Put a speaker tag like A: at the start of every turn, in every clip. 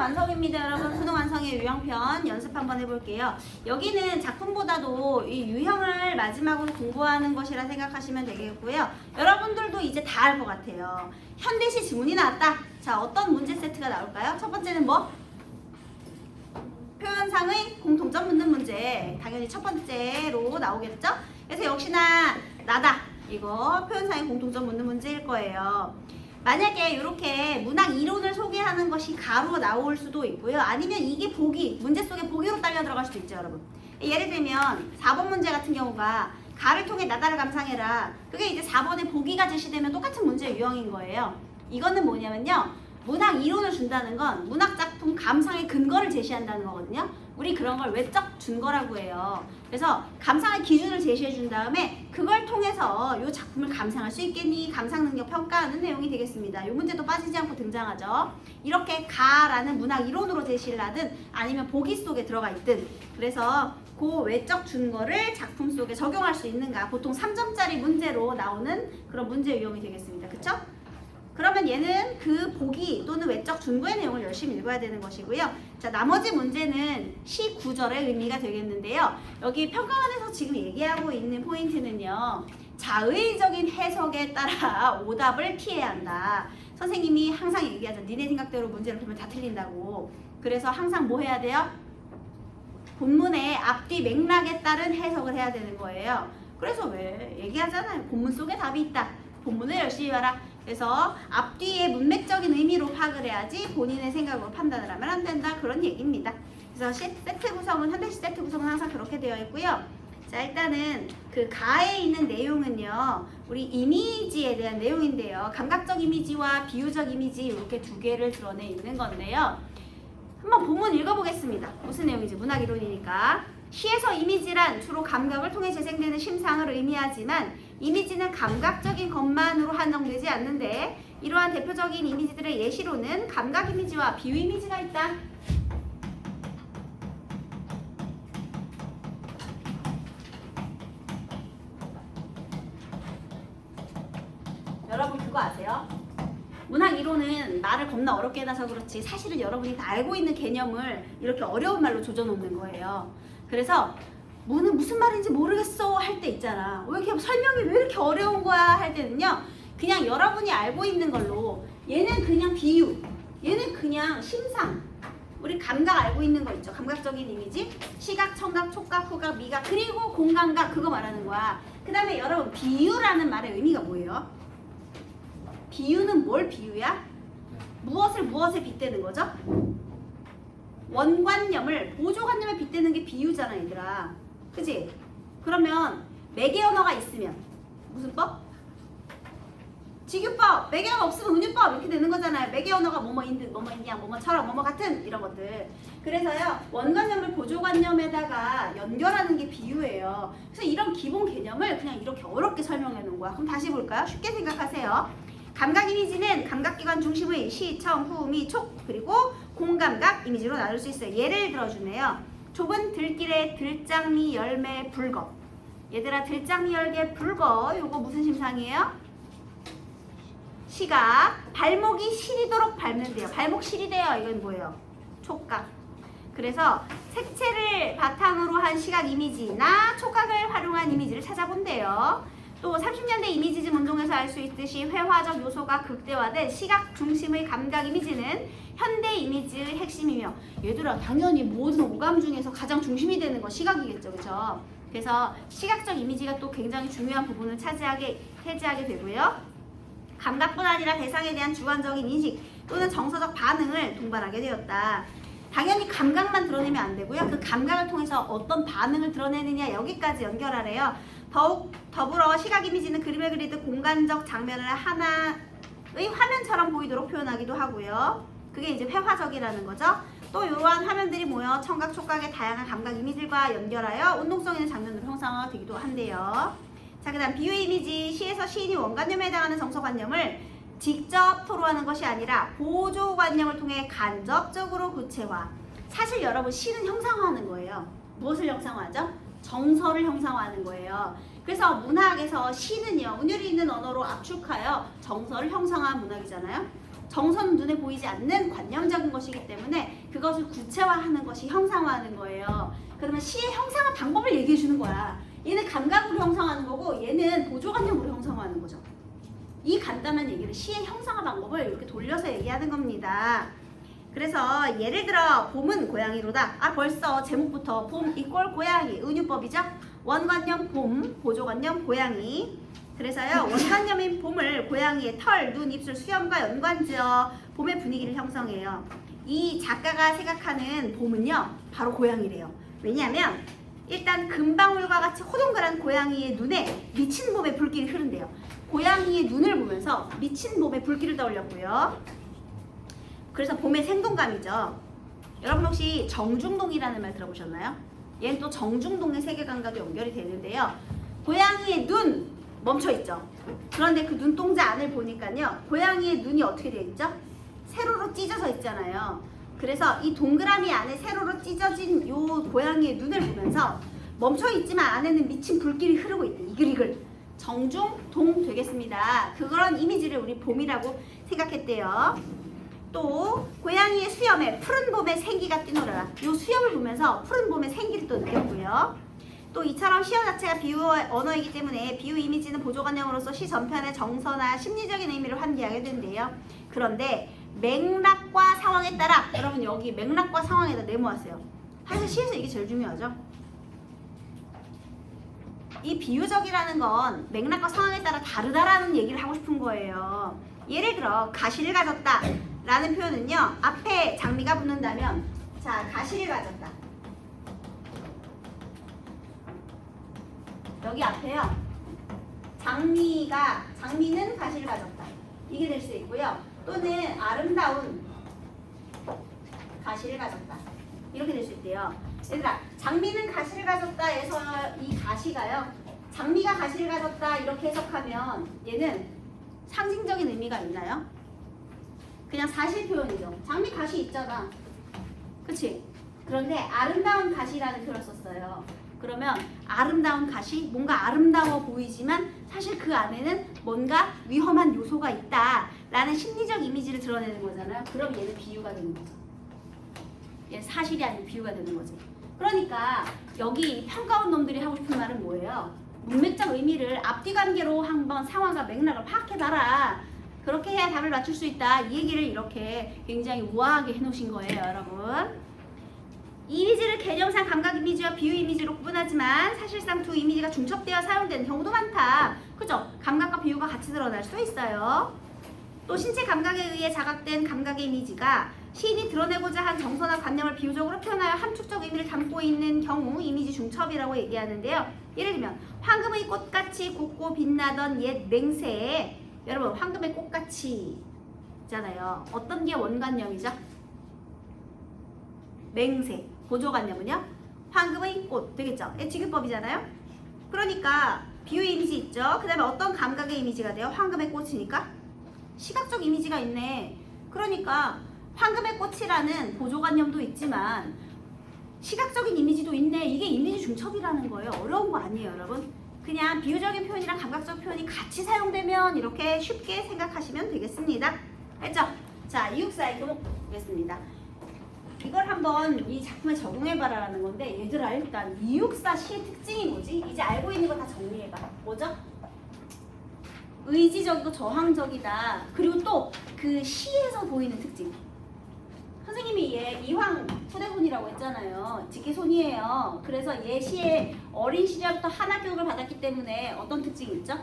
A: 완성입니다. 여러분, 수능 완성의 유형편 연습 한번 해볼게요. 여기는 작품보다도 이 유형을 마지막으로 공부하는 것이라 생각하시면 되겠고요. 여러분들도 이제 다 알 것 같아요. 현대시 지문이 나왔다. 자, 어떤 문제 세트가 나올까요? 첫 번째는 뭐? 표현상의 공통점 묻는 문제. 당연히 첫 번째로 나오겠죠? 그래서 역시나 나다. 이거 표현상의 공통점 묻는 문제일 거예요. 만약에 이렇게 문학 이론을 소개하는 것이 가로 나올 수도 있고요. 아니면 이게 보기, 문제 속에 보기로 딸려 들어갈 수도 있죠, 여러분. 예를 들면 4번 문제 같은 경우가 가를 통해 나다를 감상해라. 그게 이제 4번에 보기가 제시되면 똑같은 문제 유형인 거예요. 이거는 뭐냐면요. 문학 이론을 준다는 건 문학 작품 감상의 근거를 제시한다는 거거든요. 우리 그런 걸 외적 준거라고 해요. 그래서 감상의 기준을 제시해 준 다음에 그걸 통해서 이 작품을 감상할 수 있겠니? 감상 능력 평가하는 내용이 되겠습니다. 이 문제도 빠지지 않고 등장하죠. 이렇게 가라는 문학 이론으로 제시를 하든 아니면 보기 속에 들어가 있든 그래서 그 외적 준거를 작품 속에 적용할 수 있는가 보통 3점짜리 문제로 나오는 그런 문제 유형이 되겠습니다. 그쵸? 그러면 얘는 그 보기 또는 외적 준거의 내용을 열심히 읽어야 되는 것이고요. 자, 나머지 문제는 시 구절의 의미가 되겠는데요. 여기 평가원에서 지금 얘기하고 있는 포인트는요. 자의적인 해석에 따라 오답을 피해야 한다. 선생님이 항상 얘기하죠. 니네 생각대로 문제를 풀면 다 틀린다고. 그래서 항상 뭐 해야 돼요? 본문의 앞뒤 맥락에 따른 해석을 해야 되는 거예요. 그래서 왜? 얘기하잖아요. 본문 속에 답이 있다. 본문을 열심히 봐라. 그래서 앞뒤의 문맥적인 의미로 파악을 해야지 본인의 생각으로 판단을 하면 안 된다. 그런 얘기입니다. 그래서 세트 구성은 현대시 세트 구성은 항상 그렇게 되어 있고요. 자, 일단은 그 가에 있는 내용은요. 우리 이미지에 대한 내용인데요. 감각적 이미지와 비유적 이미지 이렇게 두 개를 드러내 있는 건데요. 한번 본문 읽어보겠습니다. 무슨 내용인지 문학 이론이니까. 시에서 이미지란 주로 감각을 통해 재생되는 심상을 의미하지만 이미지는 감각적인 것만으로 한정되지 않는데 이러한 대표적인 이미지들의 예시로는 감각 이미지와 비유 이미지가 있다. 여러분 그거 아세요? 문학 이론은 말을 겁나 어렵게 해놔서 그렇지 사실은 여러분이 다 알고 있는 개념을 이렇게 어려운 말로 조져놓는 거예요. 그래서 뭐는 무슨 말인지 모르겠어 할 때 있잖아. 왜 이렇게 설명이 왜 이렇게 어려운 거야 할 때는요. 그냥 여러분이 알고 있는 걸로 얘는 그냥 비유, 얘는 그냥 심상. 우리 감각 알고 있는 거 있죠. 감각적인 이미지, 시각, 청각, 촉각, 후각, 미각, 그리고 공감각 그거 말하는 거야. 그 다음에 여러분 비유라는 말의 의미가 뭐예요? 비유는 뭘 비유야? 무엇에 빗대는 거죠? 원관념을, 보조관념에 빗대는 게 비유잖아 얘들아. 그치? 그러면 매개 언어가 있으면 무슨 법? 직유법, 매개 언어 없으면 은유법 이렇게 되는 거잖아요. 매개 언어가 뭐뭐인 듯, 뭐뭐있냐, 뭐뭐처럼, 뭐뭐 같은 이런 것들. 그래서요 원관념을 보조관념에다가 연결하는 게 비유예요. 그래서 이런 기본 개념을 그냥 이렇게 어렵게 설명해 놓은 거야. 그럼 다시 볼까요? 쉽게 생각하세요. 감각 이미지는 감각기관 중심의 시, 청, 후, 미, 촉 그리고 공감각 이미지로 나눌 수 있어요. 예를 들어주네요. 좁은 들길에 들장미 열매 불거. 얘들아 들장미 열매 불거 요거 무슨 심상이에요? 시각. 발목이 시리도록 밟는 데요. 발목 시리대요. 이건 뭐예요? 촉각. 그래서 색채를 바탕으로 한 시각 이미지나 촉각을 활용한 이미지를 찾아본대요. 또 30년대 이미지즘 운동에서 알 수 있듯이 회화적 요소가 극대화된 시각 중심의 감각 이미지는 현대 이미지의 핵심이며 얘들아 당연히 모든 오감 중에서 가장 중심이 되는 건 시각이겠죠. 그렇죠? 그래서 시각적 이미지가 또 굉장히 중요한 부분을 차지하게 되고요. 감각뿐 아니라 대상에 대한 주관적인 인식 또는 정서적 반응을 동반하게 되었다. 당연히 감각만 드러내면 안 되고요. 그 감각을 통해서 어떤 반응을 드러내느냐 여기까지 연결하래요. 더불어 시각 이미지는 그림을 그리듯 공간적 장면을 하나의 화면처럼 보이도록 표현하기도 하고요. 그게 이제 회화적이라는 거죠. 또 이러한 화면들이 모여 청각, 촉각의 다양한 감각 이미지들과 연결하여 운동성 있는 장면으로 형상화되기도 한대요. 자, 그 다음 비유 이미지. 시에서 시인이 원관념에 해당하는 정서관념을 직접 토로하는 것이 아니라 보조관념을 통해 간접적으로 구체화. 사실 여러분 시는 형상화하는 거예요. 무엇을 형상화하죠? 정서를 형상화하는 거예요. 그래서 문학에서 시는요. 운율이 있는 언어로 압축하여 정서를 형상화한 문학이잖아요. 정서는 눈에 보이지 않는 관념적인 것이기 때문에 그것을 구체화하는 것이 형상화하는 거예요. 그러면 시의 형상화 방법을 얘기해 주는 거야. 얘는 감각으로 형성하는 거고 얘는 보조관념으로 형성하는 거죠. 이 간단한 얘기를 시의 형상화 방법을 이렇게 돌려서 얘기하는 겁니다. 그래서 예를 들어 봄은 고양이로다. 아 벌써 제목부터 봄 이꼴 고양이 은유법이죠. 원관념 봄, 보조관념 고양이. 그래서요 원관념인 봄을 고양이의 털, 눈, 입술, 수염과 연관지어 봄의 분위기를 형성해요. 이 작가가 생각하는 봄은요 바로 고양이래요. 왜냐하면 일단 금방울과 같이 호동그란 고양이의 눈에 미친 봄의 불길이 흐른대요. 고양이의 눈을 보면서 미친 봄의 불길을 떠올렸고요. 그래서 봄의 생동감이죠. 여러분 혹시 정중동이라는 말 들어보셨나요? 얘는 또 정중동의 세계관과도 연결이 되는데요. 고양이의 눈 멈춰있죠. 그런데 그 눈동자 안을 보니까요. 고양이의 눈이 어떻게 되어 있죠? 세로로 찢어져 있잖아요. 그래서 이 동그라미 안에 세로로 찢어진 요 고양이의 눈을 보면서 멈춰있지만 안에는 미친 불길이 흐르고 있대. 이글이글. 정중동 되겠습니다. 그런 이미지를 우리 봄이라고 생각했대요. 또 고양이의 수염에 푸른 봄의 생기가 뛰놀아라. 요 수염을 보면서 푸른 봄의 생기를 또 느꼈고요. 또 이처럼 시어 자체가 비유 언어이기 때문에 비유 이미지는 보조관념으로서 시 전편의 정서나 심리적인 의미를 환기하게 된대요. 그런데 맥락과 상황에 따라 여러분 여기 맥락과 상황에다 네모하세요. 사실 시에서 이게 제일 중요하죠. 이 비유적이라는 건 맥락과 상황에 따라 다르다라는 얘기를 하고 싶은 거예요. 예를 들어 가시를 가졌다 라는 표현은요 앞에 장미가 붙는다면 자 가시를 가졌다 여기 앞에요 장미는 가시를 가졌다 이게 될 수 있고요. 또는 아름다운 가시를 가졌다 이렇게 될 수 있대요. 얘들아 장미는 가시를 가졌다 해서 이 가시가요 장미가 가시를 가졌다 이렇게 해석하면 얘는 상징적인 의미가 있나요? 그냥 사실 표현이죠. 장미 가시 있잖아. 그치? 그런데 아름다운 가시라는 표현을 썼어요. 그러면 아름다운 가시, 뭔가 아름다워 보이지만 사실 그 안에는 뭔가 위험한 요소가 있다 라는 심리적 이미지를 드러내는 거잖아요. 그럼 얘는 비유가 되는 거죠. 얘는 사실이 아닌 비유가 되는 거지. 그러니까 여기 평가원 놈들이 하고 싶은 말은 뭐예요? 문맥적 의미를 앞뒤 관계로 한번 상황과 맥락을 파악해봐라. 그렇게 해야 답을 맞출 수 있다. 이 얘기를 이렇게 굉장히 우아하게 해놓으신 거예요, 여러분. 이미지를 개념상 감각 이미지와 비유 이미지로 구분하지만 사실상 두 이미지가 중첩되어 사용되는 경우도 많다. 그죠? 감각과 비유가 같이 드러날 수 있어요. 또 신체 감각에 의해 자각된 감각의 이미지가 시인이 드러내고자 한 정서나 관념을 비유적으로 표현하여 함축적 의미를 담고 있는 경우 이미지 중첩이라고 얘기하는데요. 예를 들면 황금의 꽃같이 곱고 빛나던 옛 맹세에 여러분 황금의 꽃같이 있잖아요. 어떤 게 원관념이죠? 맹세. 보조관념은요? 황금의 꽃 되겠죠? 지급법이잖아요. 그러니까 비유 이미지 있죠? 그 다음에 어떤 감각의 이미지가 돼요? 황금의 꽃이니까 시각적 이미지가 있네. 그러니까 황금의 꽃이라는 보조관념도 있지만 시각적인 이미지도 있네. 이게 이미지 중첩이라는 거예요. 어려운 거 아니에요, 여러분. 그냥 비유적인 표현이랑 감각적 표현이 같이 사용되면 이렇게 쉽게 생각하시면 되겠습니다. 알죠? 자, 이육사의 교목 보겠습니다. 이걸 한번 이 작품에 적용해봐라라는 건데 얘들아 일단 이육사 시의 특징이 뭐지? 이제 알고 있는 거 다 정리해봐. 뭐죠? 의지적이고 저항적이다. 그리고 또 그 시에서 보이는 특징. 선생님이 얘 이황 후대손이라고 했잖아요. 직계손이에요. 그래서 얘 시에 어린 시절부터 한화 교육을 받았기 때문에 어떤 특징이 있죠?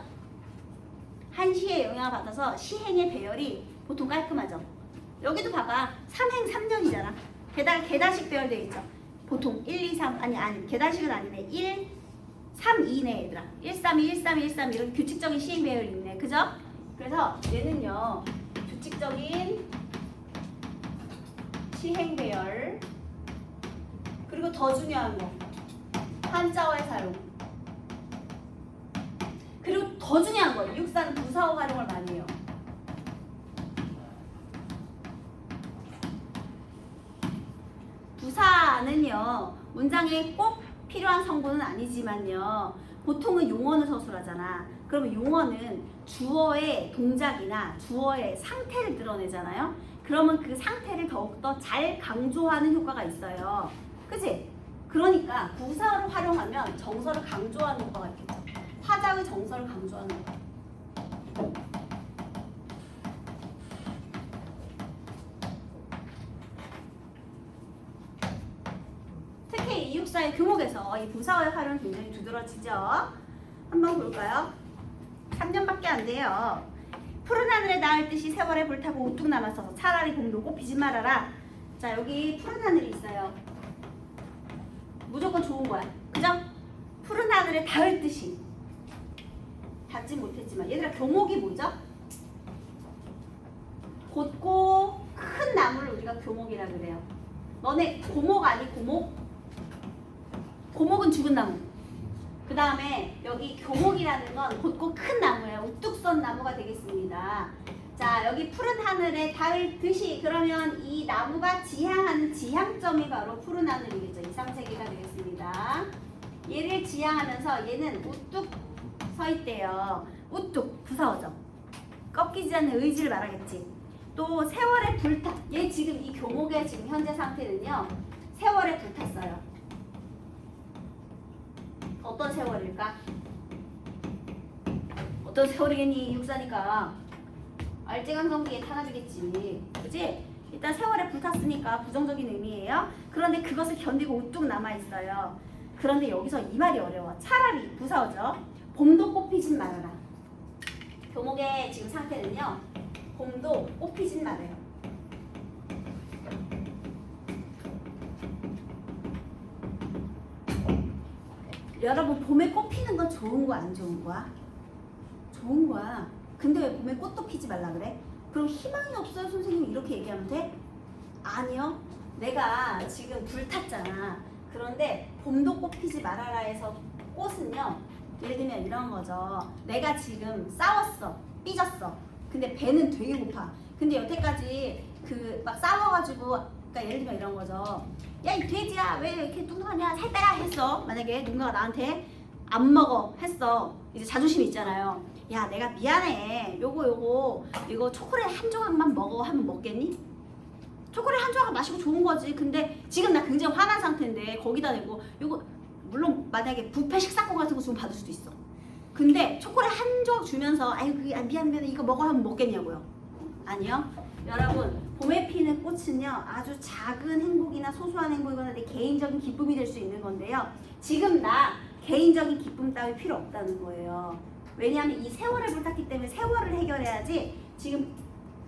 A: 한시의 영향을 받아서 시행의 배열이 보통 깔끔하죠. 여기도 봐봐. 3행 3년이잖아. 게다가 계단식 배열되어 있죠. 보통 1, 2, 3 아니 계단식은 아니네. 1, 3, 2네 얘들아. 1, 3, 2, 1, 3, 1, 3 이런 규칙적인 시행 배열이 있네. 그죠? 그래서 얘는요. 규칙적인 시행 배열 그리고 더 중요한 거 한자어의 사용 그리고 더 중요한 거 이육사는 부사어 활용을 많이 해요. 부사는요 문장에 꼭 필요한 성분은 아니지만요 보통은 용언을 서술하잖아. 그러면 용언은 주어의 동작이나 주어의 상태를 드러내잖아요. 그러면 그 상태를 더욱더 잘 강조하는 효과가 있어요. 그치? 그러니까 부사어를 활용하면 정서를 강조하는 효과가 있겠죠. 화자의 정서를 강조하는 효과. 특히 이육사의 교목에서 이 부사어의 활용이 굉장히 두드러지죠. 한번 볼까요? 3년밖에 안 돼요. 푸른 하늘에 닿을 듯이 세월에 불타고 우뚝 남았어서 차라리 봄도 꽃피지 말아라. 자, 여기 푸른 하늘이 있어요. 무조건 좋은 거야. 그죠? 푸른 하늘에 닿을 듯이. 닿지 못했지만 얘들아 교목이 뭐죠? 곧고 큰 나무를 우리가 교목이라 그래요. 너네 고목 아니 고목? 고목은 죽은 나무. 그 다음에 여기 교목이라는 건 곧고 큰 나무예요. 우뚝 선 나무가 되겠습니다. 자, 여기 푸른 하늘에 닿을 듯이 그러면 이 나무가 지향하는 지향점이 바로 푸른 하늘이겠죠. 이상세계가 되겠습니다. 얘를 지향하면서 얘는 우뚝 서 있대요. 우뚝 부사어죠. 꺾이지 않는 의지를 말하겠지. 또 세월에 불타. 얘 지금 이 교목의 지금 현재 상태는요. 세월에 불탔어요. 어떤 세월일까? 어떤 세월이겠니? 육사니까 알재강성기에 타나주겠지. 그치? 일단 세월에 불탔으니까 부정적인 의미예요. 그런데 그것을 견디고 우뚝 남아있어요. 그런데 여기서 이 말이 어려워. 차라리 부사어죠. 봄도 꽃피진 말아라. 교목의 지금 상태는요. 봄도 꽃피진 말아요. 여러분 봄에 꽃 피는 건 좋은 거야 안 좋은 거야? 좋은 거야. 근데 왜 봄에 꽃도 피지 말라 그래? 그럼 희망이 없어요 선생님 이렇게 얘기하면 돼? 아니요. 내가 지금 불탔잖아. 그런데 봄도 꽃 피지 말아라 해서 꽃은요. 예를 들면 이런 거죠. 내가 지금 싸웠어. 삐졌어. 근데 배는 되게 고파. 근데 여태까지 그 막 싸워가지고 그러니까 예를 들면 이런 거죠. 야 이 돼지야 왜 이렇게 뚱뚱하냐 살 빼라 했어. 만약에 누군가가 나한테 안 먹어 했어. 이제 자존심이 있잖아요. 야 내가 미안해. 이거 초콜릿 한 조각만 먹어 하면 먹겠니? 초콜릿 한 조각 마시고 좋은 거지. 근데 지금 나 굉장히 화난 상태인데 거기다 대고 요거 물론 만약에 뷔페 식사권 같은 거 주면 받을 수도 있어. 근데 초콜릿 한 조각 주면서 아유 그게 미안 이거 먹어 하면 먹겠냐고요? 아니요. 여러분 봄에 피는 꽃은요 아주 작은 행복이나 소소한 행복이거나 내 개인적인 기쁨이 될 수 있는 건데요. 지금 나 개인적인 기쁨 따위 필요 없다는 거예요. 왜냐하면 이 세월에 불탔기 때문에 세월을 해결해야지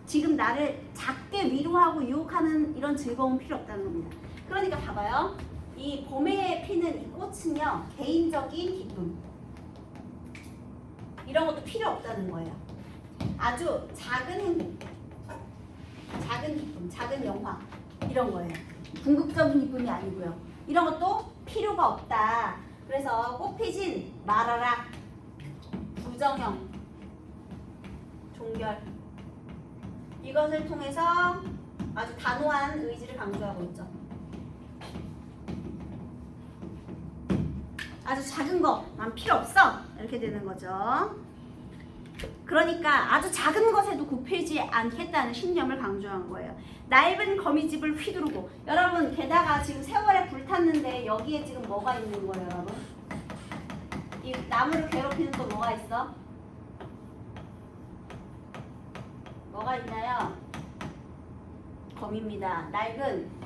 A: 지금 나를 작게 위로하고 유혹하는 이런 즐거움 필요 없다는 겁니다. 그러니까 봐봐요. 이 봄에 피는 이 꽃은요 개인적인 기쁨 이런 것도 필요 없다는 거예요. 아주 작은 행복, 작은 기쁨, 작은 영화 이런 거예요. 궁극적인 기쁨이 아니고요. 이런 것도 필요가 없다. 그래서 꽃피진 말아라. 부정형, 종결 이것을 통해서 아주 단호한 의지를 강조하고 있죠. 아주 작은 거만 필요 없어 이렇게 되는 거죠. 그러니까 아주 작은 것에도 굽히지 않겠다는 신념을 강조한 거예요. 낡은 거미집을 휘두르고 여러분 게다가 지금 세월에 불탔는데 여기에 지금 뭐가 있는 거예요 여러분? 이 나무를 괴롭히는 또 뭐가 있어? 뭐가 있나요? 거미입니다. 낡은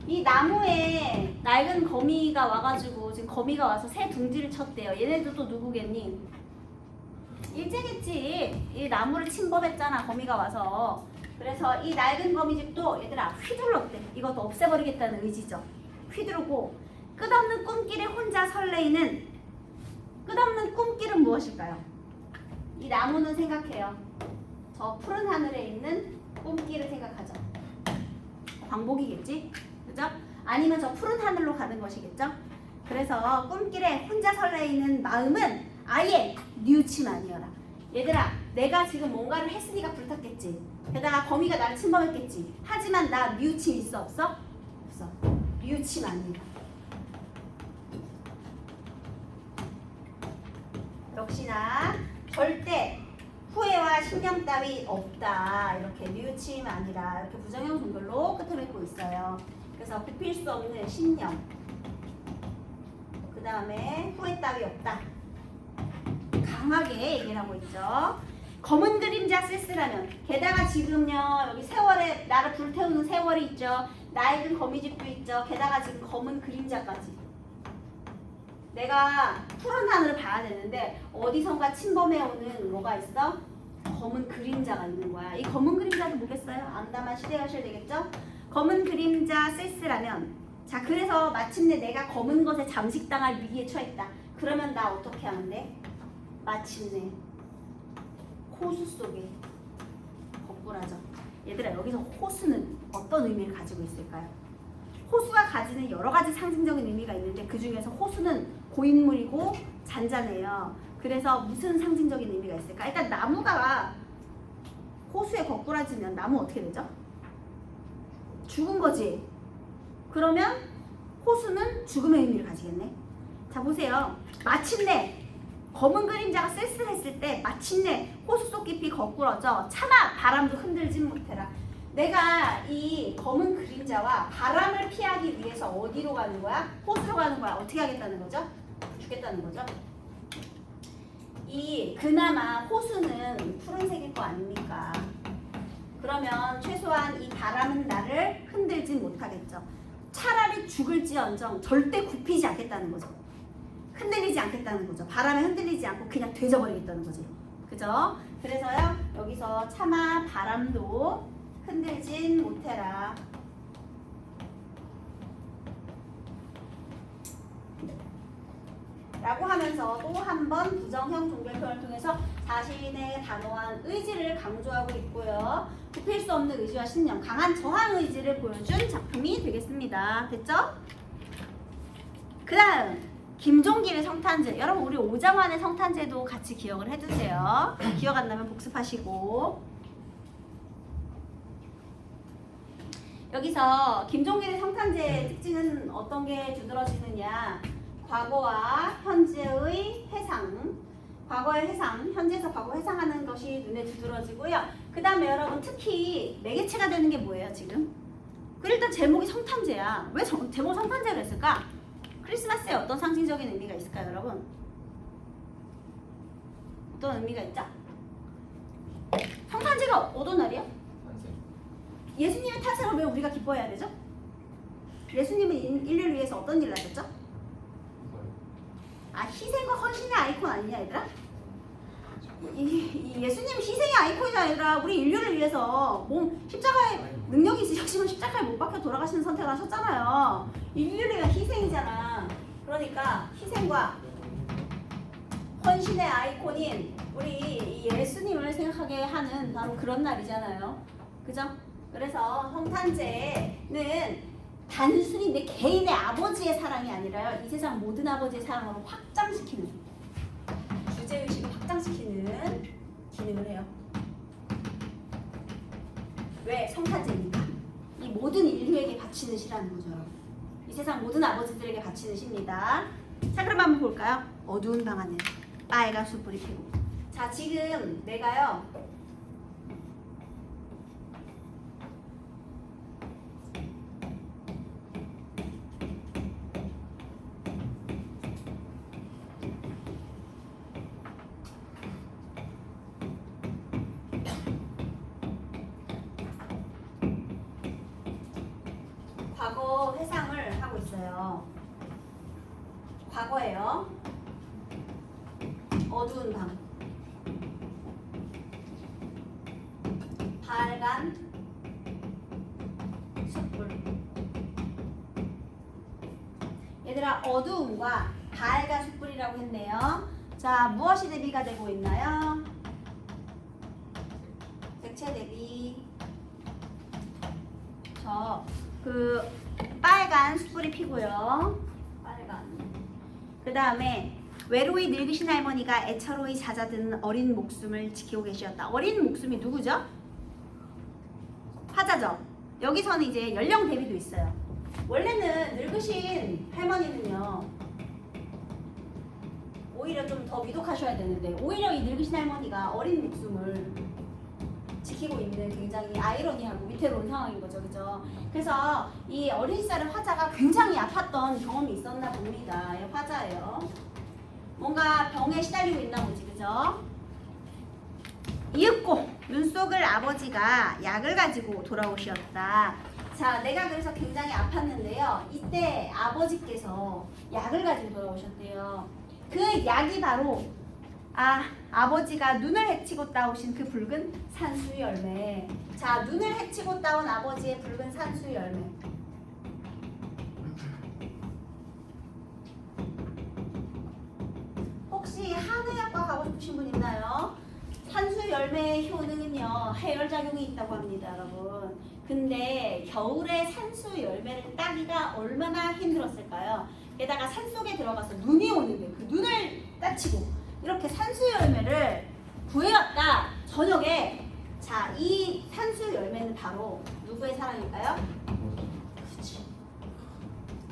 A: 이 나무에 낡은 거미가 와가지고 지금 거미가 와서 새 둥지를 쳤대요. 얘네들 또 누구겠니? 일제겠지. 이 나무를 침범했잖아 거미가 와서. 그래서 이 낡은 거미집도 얘들아 휘둘렀대. 이것도 없애버리겠다는 의지죠. 휘두르고 끝없는 꿈길에 혼자 설레이는 끝없는 꿈길은 무엇일까요? 이 나무는 생각해요. 저 푸른 하늘에 있는 꿈길을 생각하죠. 광복이겠지? 그죠? 아니면 저 푸른 하늘로 가는 것이겠죠? 그래서 꿈길에 혼자 설레이는 마음은 아예 뉘우치만이어라. 얘들아 내가 지금 뭔가를 했으니까 불탔겠지. 게다가 거미가 나를 침범했겠지. 하지만 나 뉘우침 있어 없어? 없어. 뉘우침 아니다. 역시나 절대 후회와 신념 따위 없다. 이렇게 뉘우침이 아니라 이렇게 부정형 종결로 끝을 맺고 있어요. 그래서 굽힐 수 없는 신념. 그 다음에 후회 따위 없다. 강하게 얘기를 하고 있죠. 검은 그림자 쓸쓸하면 게다가 지금요 여기 세월에 나를 불태우는 세월이 있죠. 낡은 거미집도 있죠. 게다가 지금 검은 그림자까지. 내가 푸른 하늘을 봐야 되는데 어디선가 침범해오는 뭐가 있어? 검은 그림자가 있는 거야. 이 검은 그림자도 뭐겠어요? 암담한 시대여셔야 되겠죠? 검은 그림자 쓸쓸하면 자 그래서 마침내 내가 검은 것에 잠식당할 위기에 처했다. 그러면 나 어떻게 하면 돼? 마침내 호수 속에 거꾸라져. 얘들아 여기서 호수는 어떤 의미를 가지고 있을까요? 호수가 가지는 여러 가지 상징적인 의미가 있는데 그 중에서 호수는 고인물이고 잔잔해요. 그래서 무슨 상징적인 의미가 있을까? 일단 나무가 호수에 거꾸라지면 나무 어떻게 되죠? 죽은 거지. 그러면 호수는 죽음의 의미를 가지겠네. 자 보세요. 마침내 검은 그림자가 쓸쓸했을 때 마침내 호수 속 깊이 거꾸러져 차마 바람도 흔들진 못해라. 내가 이 검은 그림자와 바람을 피하기 위해서 어디로 가는 거야? 호수로 가는 거야. 어떻게 하겠다는 거죠? 죽겠다는 거죠. 이 그나마 호수는 푸른색일 거 아닙니까? 그러면 최소한 이 바람은 나를 흔들진 못하겠죠. 차라리 죽을지언정 절대 굽히지 않겠다는 거죠. 흔들리지 않겠다는 거죠. 바람에 흔들리지 않고 그냥 되져버리겠다는 거지. 그죠? 그래서요 여기서 차마 바람도 흔들진 못해라. 라고 하면서 또 한 번 부정형 종결 표현을 통해서 자신의 단호한 의지를 강조하고 있고요. 굽힐 수 없는 의지와 신념, 강한 저항 의지를 보여준 작품이 되겠습니다. 됐죠? 그 다음 김종길의 성탄제. 여러분 우리 오장환의 성탄제도 같이 기억을 해두세요. 기억 안 나면 복습하시고. 여기서 김종길의 성탄제의 특징은 어떤 게 두드러지느냐. 과거와 현재의 해상, 과거의 해상, 현재에서 과거 해상하는 것이 눈에 두드러지고요. 그 다음에 여러분 특히 매개체가 되는 게 뭐예요 지금? 그 일단 제목이 성탄제야. 왜 제목 성탄제로 했을까? 크리스마스에 어떤 상징적인 의미가 있을까요 여러분? 어떤 의미가 있죠? 성탄제가 어떤 날이요? 예수님의 탄생을 왜 우리가 기뻐해야 되죠? 예수님은 인류를 위해서 어떤 일을 하셨죠? 아 희생과 헌신의 아이콘 아니냐 얘들아? 이 예수님 희생의 아이콘이 아니라 우리 인류를 위해서 십자가에 능력이 있으셨지만 십자가에 못 박혀 돌아가시는 선택을 하셨잖아요. 인류를 위한 희생이잖아. 그러니까 희생과 헌신의 아이콘인 우리 예수님을 생각하게 하는 바로 그런 날이잖아요. 그죠? 그래서 성탄제는 단순히 내 개인의 아버지의 사랑이 아니라 이 세상 모든 아버지의 사랑으로 확장시키는, 주제의식을 확장시키는 기능을 해요. 왜? 성탄제니까. 이 모든 인류에게 바치는 시라는 거죠. 이 세상 모든 아버지들에게 바치는 시입니다. 자 그럼 한번 볼까요? 어두운 방 안에 빨간 숯불이 피고. 자 지금 내가요 과거 회상을 하고 있어요. 과거예요. 어두운 방. 빨간 숯불. 얘들아 어두움과 빨간 숯불이라고 했네요. 자 무엇이 대비가 되고 있나요? 색채 대비. 그 빨간 숯불이 피고요. 빨간. 그 다음에 외로이 늙으신 할머니가 애처로이 잦아드는 어린 목숨을 지키고 계셨다. 어린 목숨이 누구죠? 화자죠. 여기서는 이제 연령 대비도 있어요. 원래는 늙으신 할머니는요 오히려 좀 더 위독하셔야 되는데 오히려 이 늙으신 할머니가 어린 목숨을 지키고 있는 굉장히 아이러니하고 위태로운 상황인 거죠, 그죠? 그래서 이 어린 시절의 화자가 굉장히 아팠던 경험이 있었나 봅니다. 이 화자예요. 뭔가 병에 시달리고 있나 보지, 그죠? 이윽고 눈속을 아버지가 약을 가지고 돌아오셨다. 자, 내가 그래서 굉장히 아팠는데요. 이때 아버지께서 약을 가지고 돌아오셨대요. 그 약이 바로 아버지가 눈을 헤치고 따오신 그 붉은 산수 열매. 자, 눈을 헤치고 따온 아버지의 붉은 산수 열매. 혹시 한의학과 가고 싶으신 분 있나요? 산수 열매의 효능은요, 해열작용이 있다고 합니다, 여러분. 근데 겨울에 산수 열매를 따기가 얼마나 힘들었을까요? 게다가 산속에 들어가서 눈이 오는데 그 눈을 따치고 이렇게 산수 열매를 구해왔다, 저녁에. 자, 이 산수 열매는 바로 누구의 사랑일까요? 그렇지.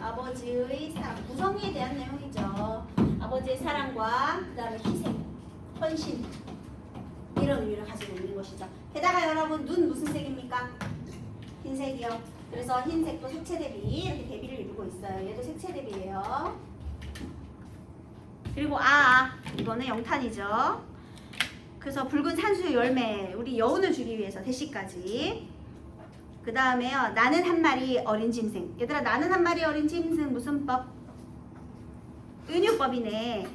A: 아버지의 사랑, 구성이에 대한 내용이죠. 아버지의 사랑과 그 다음에 희생, 헌신, 이런 의미를 가지고 있는 것이죠. 게다가 여러분, 눈 무슨 색입니까? 흰색이요. 그래서 흰색도 색채 대비, 이렇게 대비를 이루고 있어요. 얘도 색채 대비예요. 그리고 이거는 영탄이죠. 그래서 붉은 산수 열매, 우리 여운을 주기 위해서 대시까지. 그 다음에요, 나는 한 마리 어린 짐승. 얘들아, 나는 한 마리 어린 짐승 무슨 법? 은유법이네.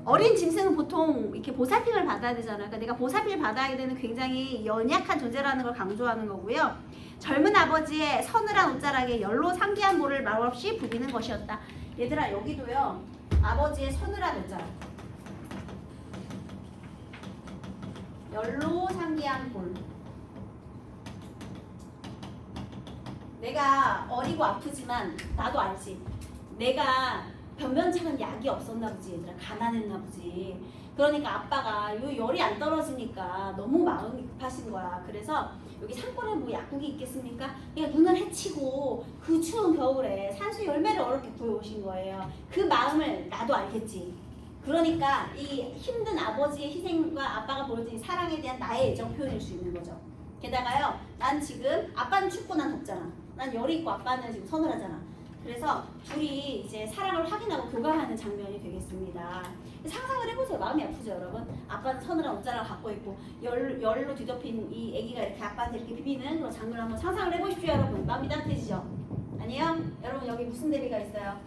A: 어린 짐승은 보통 이렇게 보살핌을 받아야 되잖아요. 그러니까 내가 보살핌을 받아야 되는 굉장히 연약한 존재라는 걸 강조하는 거고요. 젊은 아버지의 서늘한 옷자락에 열로 상기한 볼을 말없이 부비는 것이었다. 얘들아, 여기도요, 아버지의 서늘한 옷자락, 열로 상기한 볼. 내가 어리고 아프지만 나도 알지. 내가 변변찮은 약이 없었나 보지, 얘들아. 가난했나 보지. 그러니까 아빠가 요 열이 안 떨어지니까 너무 마음이 급하신 거야. 그래서 여기 산골에 뭐 약국이 있겠습니까? 그냥 눈을 헤치고 그 추운 겨울에 산수 열매를 어렵게 구해오신 거예요. 그 마음을 나도 알겠지. 그러니까 이 힘든 아버지의 희생과 아빠가 보여준 사랑에 대한 나의 애정 표현일 수 있는 거죠. 게다가요, 난 지금 아빠는 춥고 난 덥잖아. 난 열이 있고 아빠는 지금 서늘하잖아. 그래서 둘이 이제 사랑을 확인하고 교감하는 장면이 되겠습니다. 상상을 해보세요. 마음이 아프죠, 여러분? 아빠는 서늘한 옷자락을 갖고 있고 열로 뒤덮인 이 아기가 이렇게 아빠한테 이렇게 비비는 그런 장면을 한번 상상을 해보십시오, 여러분. 마음이 따뜻해지죠? 아니요? 여러분, 여기 무슨 대비가 있어요?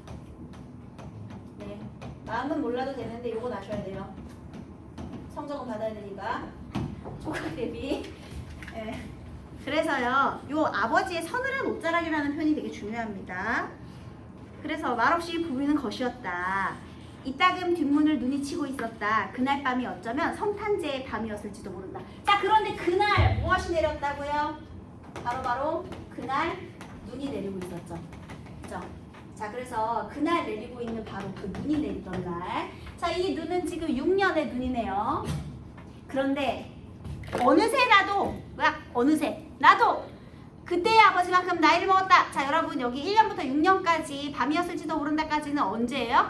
A: 네, 마음은 몰라도 되는데 요거 아셔야 돼요. 성적은 받아야 되니까. 조각 대비. 네. 그래서요, 요 아버지의 서늘한 옷자락이라는 표현이 되게 중요합니다. 그래서 말없이 부비는 것이었다. 이따금 뒷문을 눈이 치고 있었다. 그날 밤이 어쩌면 성탄제의 밤이었을지도 모른다. 자, 그런데 그날 무엇이 내렸다고요? 바로 그날 눈이 내리고 있었죠. 그죠? 자, 그래서 그날 내리고 있는 바로 그 눈이 내리던 날. 자, 이 눈은 지금 6년의 눈이네요. 그런데 어느새 나도 그때의 아버지만큼 나이를 먹었다. 자, 여러분, 여기 1년부터 6년까지 밤이었을지도 모른다까지는 언제예요?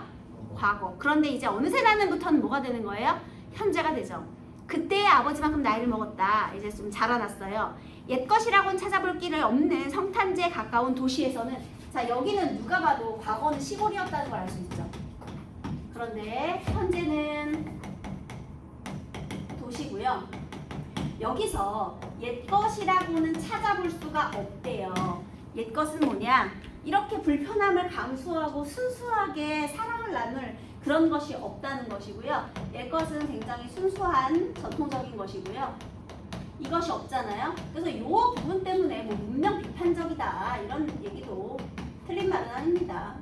A: 과거. 그런데 이제 어느새 나는부터는 뭐가 되는 거예요? 현재가 되죠. 그때의 아버지만큼 나이를 먹었다. 이제 좀 자라났어요. 옛것이라고는 찾아볼 길을 없는 성탄제에 가까운 도시에서는, 자, 여기는 누가 봐도 과거는 시골이었다는 걸 알 수 있죠. 그런데 현재는 도시고요. 여기서 옛것이라고는 찾아볼 수가 없대요. 옛것은 뭐냐? 이렇게 불편함을 감수하고 순수하게 사랑을 나눌 그런 것이 없다는 것이고요. 옛것은 굉장히 순수한 전통적인 것이고요. 이것이 없잖아요. 그래서 이 부분 때문에 뭐 문명 비판적이다 이런 얘기도 틀린 말은 아닙니다.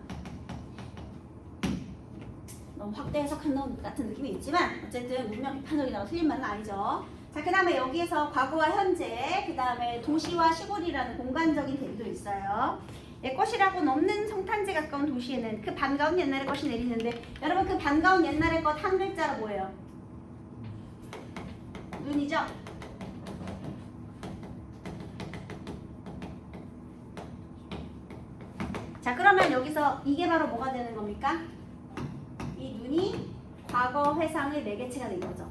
A: 너무 확대 해석한 것 같은 느낌이 있지만 어쨌든 문명 비판적이다가 틀린 말은 아니죠. 자, 그 다음에 여기에서 과거와 현재, 그 다음에 도시와 시골이라는 공간적인 대비도 있어요. 옛것이라고는 없는 성탄제 가까운 도시에는 그 반가운 옛날의 것이 내리는데, 여러분, 그 반가운 옛날의 것 한 글자로 뭐예요? 눈이죠? 자, 그러면 여기서 이게 바로 뭐가 되는 겁니까? 이 눈이 과거 회상의 매개체가 된 거죠.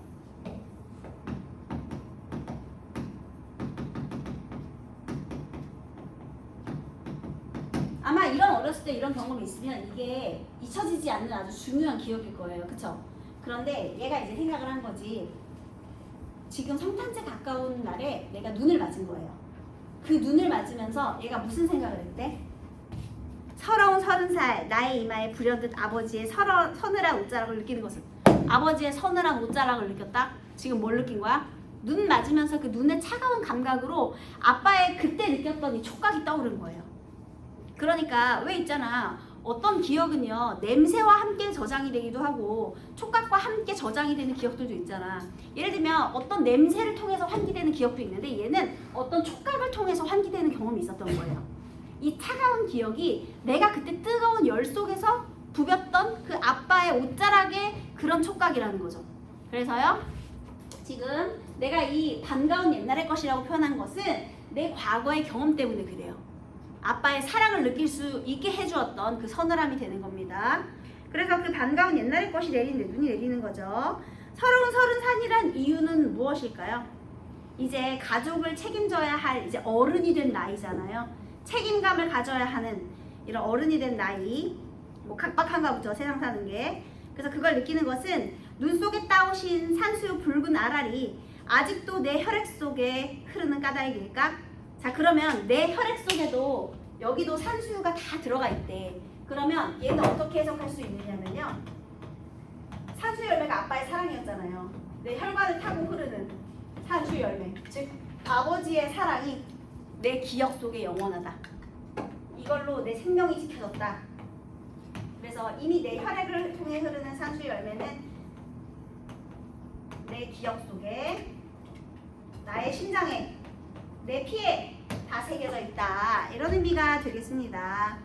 A: 아마 이런 어렸을 때 이런 경험이 있으면 이게 잊혀지지 않는 아주 중요한 기억일 거예요. 그쵸? 그런데 얘가 이제 생각을 한 거지. 지금 성탄제 가까운 날에 내가 눈을 맞은 거예요. 그 눈을 맞으면서 얘가 무슨 생각을 했대? 서러운 30살 나의 이마에 부려듯 아버지의 서늘한 옷자락을 느끼는 것을. 아버지의 서늘한 옷자락을 느꼈다? 지금 뭘 느낀 거야? 눈 맞으면서 그 눈의 차가운 감각으로 아빠의 그때 느꼈던 이 촉각이 떠오른 거예요. 그러니까 왜 있잖아, 어떤 기억은요 냄새와 함께 저장이 되기도 하고 촉각과 함께 저장이 되는 기억들도 있잖아. 예를 들면 어떤 냄새를 통해서 환기되는 기억도 있는데 얘는 어떤 촉각을 통해서 환기되는 경험이 있었던 거예요. 이 차가운 기억이 내가 그때 뜨거운 열 속에서 부볐던 그 아빠의 옷자락의 그런 촉각이라는 거죠. 그래서요 지금 내가 이 반가운 옛날의 것이라고 표현한 것은 내 과거의 경험 때문에 그래요. 아빠의 사랑을 느낄 수 있게 해주었던 그 서늘함이 되는 겁니다. 그래서 그 반가운 옛날의 것이 내리는데 눈이 내리는 거죠. 서러운 30살이란 이유는 무엇일까요? 이제 가족을 책임져야 할 이제 어른이 된 나이잖아요. 책임감을 가져야 하는 이런 어른이 된 나이, 뭐 각박한가 보죠, 세상 사는 게. 그래서 그걸 느끼는 것은 눈 속에 따오신 산수유 붉은 알알이 아직도 내 혈액 속에 흐르는 까닭일까? 자, 그러면 내 혈액 속에도 여기도 산수유가 다 들어가 있대. 그러면 얘는 어떻게 해석할 수 있느냐면요, 산수유 열매가 아빠의 사랑이었잖아요. 내 혈관을 타고 흐르는 산수유 열매, 즉 아버지의 사랑이 내 기억 속에 영원하다. 이걸로 내 생명이 지켜졌다. 그래서 이미 내 혈액을 통해 흐르는 산수유 열매는 내 기억 속에, 나의 심장에, 내 피에 다 새겨져 있다. 이런 의미가 되겠습니다.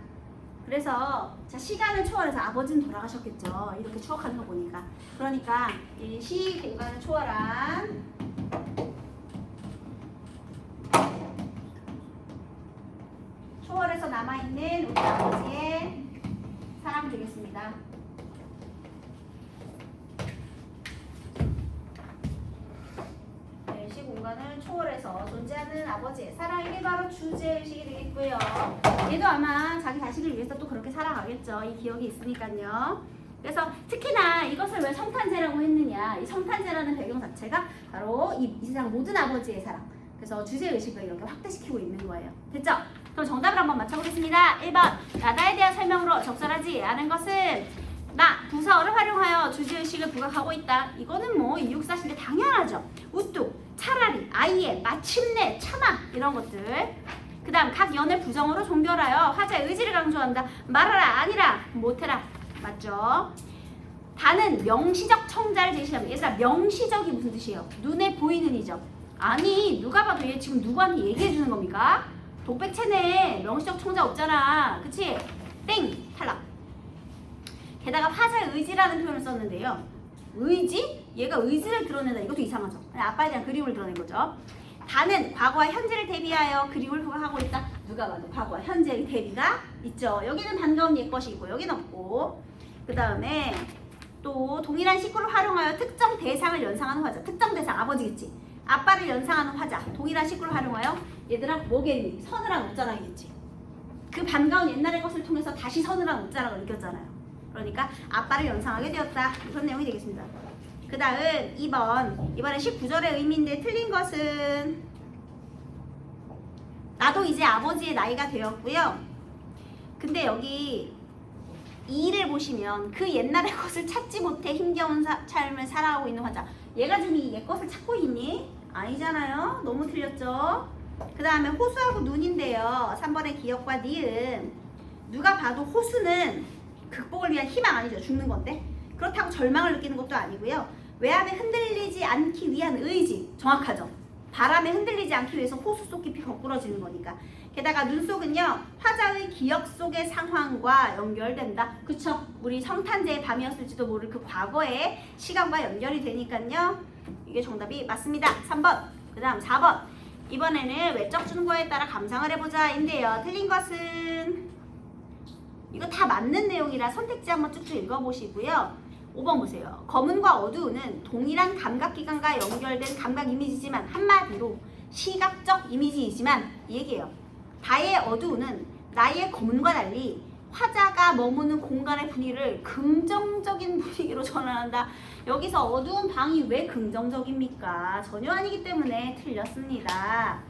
A: 그래서 자, 시간을 초월해서 아버지는 돌아가셨겠죠. 이렇게 추억하는 거 보니까. 그러니까 이 시 공간을 초월한 초월해서 남아있는 우리 아버지의 사랑 되겠습니다. 공간을 초월해서 존재하는 아버지의 사랑, 이게 바로 주제의식이 되겠고요. 얘도 아마 자기 자식을 위해서 또 그렇게 살아가겠죠. 이 기억이 있으니까요. 그래서 특히나 이것을 왜 성탄제라고 했느냐, 이 성탄제라는 배경 자체가 바로 이 세상 모든 아버지의 사랑, 그래서 주제의식을 이렇게 확대시키고 있는 거예요. 됐죠? 그럼 정답을 한번 맞춰보겠습니다. 1번 나다에 대한 설명으로 적절하지 않은 것은 나 부사어를 활용하여 주제의식을 부각하고 있다. 이거는 뭐 이육사시대 당연하죠. 우뚝, 차라리, 아예, 마침내, 차마 이런 것들. 그 다음 각 연을 부정어로 종결하여 화자의 의지를 강조한다. 말하라, 아니라, 못해라. 맞죠? 다는 명시적 청자를 제시합니다. 얘들아, 명시적이 무슨 뜻이에요? 눈에 보이는 이죠. 아니, 누가 봐도 얘 지금 누구한테 얘기해 주는 겁니까? 독백체네. 명시적 청자 없잖아. 그치? 땡! 탈락. 게다가 화자의 의지라는 표현을 썼는데요. 의지? 얘가 의지를 드러낸다. 이것도 이상하죠. 아빠에 대한 그리움을 드러낸 거죠. 다는 과거와 현재를 대비하여 그리움을 부각하고 있다. 누가 봐도 과거와 현재의 대비가 있죠. 여기는 반가운 옛것이 있고 여기는 없고. 그 다음에 또 동일한 식구를 활용하여 특정 대상을 연상하는 화자. 특정 대상, 아버지겠지. 아빠를 연상하는 화자. 동일한 식구를 활용하여 얘들아 뭐겠니? 서늘한 옷자락이겠지. 그 반가운 옛날의 것을 통해서 다시 서늘한 옷자락을 느꼈잖아요. 그러니까 아빠를 연상하게 되었다. 이런 내용이 되겠습니다. 그 다음 2번. 이번에 19절의 의미인데 틀린 것은 나도 이제 아버지의 나이가 되었고요. 근데 여기 2를 보시면 그 옛날의 것을 찾지 못해 힘겨운 삶을 살아가고 있는 화자. 얘가 지금 이 옛 것을 찾고 있니? 아니잖아요. 너무 틀렸죠. 그 다음에 호수하고 눈인데요. 3번의 기억과 니은. 누가 봐도 호수는 극복을 위한 희망 아니죠. 죽는 건데. 그렇다고 절망을 느끼는 것도 아니고요. 외압에 흔들리지 않기 위한 의지. 정확하죠. 바람에 흔들리지 않기 위해서 호수 속 깊이 거꾸러지는 거니까. 게다가 눈 속은요. 화자의 기억 속의 상황과 연결된다. 그쵸? 우리 성탄제의 밤이었을지도 모를 그 과거의 시간과 연결이 되니까요. 이게 정답이 맞습니다. 3번. 그 다음 4번. 이번에는 외적 준거에 따라 감상을 해보자 인데요. 틀린 것은 이거 다 맞는 내용이라 선택지 한번 쭉쭉 읽어보시고요. 5번 보세요. 검은과 어두운은 동일한 감각기관과 연결된 감각 이미지지만 한마디로 시각적 이미지이지만 이 얘기예요. 나의 어두운은 나의 검은과 달리 화자가 머무는 공간의 분위기를 긍정적인 분위기로 전환한다. 여기서 어두운 방이 왜 긍정적입니까? 전혀 아니기 때문에 틀렸습니다.